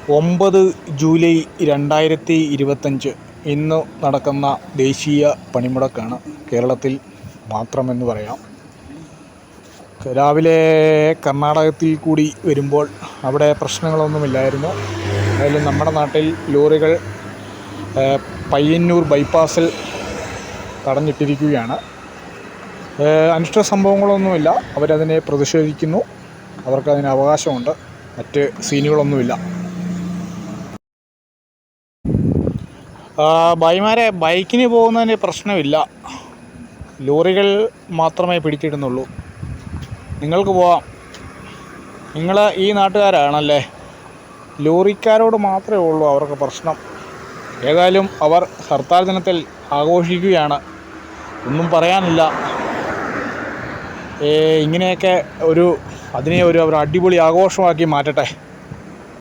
9 July 2025 ഇന്ന് നടക്കുന്ന ദേശീയ പണിമുടക്കാണ്. കേരളത്തിൽ മാത്രമെന്ന് പറയാം. രാവിലെ കർണാടകത്തിൽ കൂടി വരുമ്പോൾ അവിടെ പ്രശ്നങ്ങളൊന്നുമില്ലായിരുന്നു. അതിൽ നമ്മുടെ നാട്ടിൽ ലോറികൾ പയ്യന്നൂർ ബൈപ്പാസിൽ തടഞ്ഞിട്ടിരിക്കുകയാണ്. അനിഷ്ട സംഭവങ്ങളൊന്നുമില്ല. അവരതിനെ പ്രതിഷേധിക്കുന്നു. അവർക്കതിന് അവകാശമുണ്ട്. മറ്റ് സീനുകളൊന്നുമില്ല. ഭായിമാരെ, ബൈക്കിന് പോകുന്നതിന് പ്രശ്നമില്ല. ലോറികൾ മാത്രമേ പിടിച്ചിടുന്നുള്ളൂ. നിങ്ങൾക്ക് പോവാം. നിങ്ങൾ ഈ നാട്ടുകാരാണല്ലേ. ലോറിക്കാരോട് മാത്രമേ ഉള്ളൂ അവർക്ക് പ്രശ്നം. ഏതായാലും അവർ ഹർത്താൽ ദിനത്തിൽ ആഘോഷിക്കുകയാണ്. ഒന്നും പറയാനില്ല. ഇങ്ങനെയൊക്കെ അവർ അടിപൊളി ആഘോഷമാക്കി മാറ്റട്ടെ.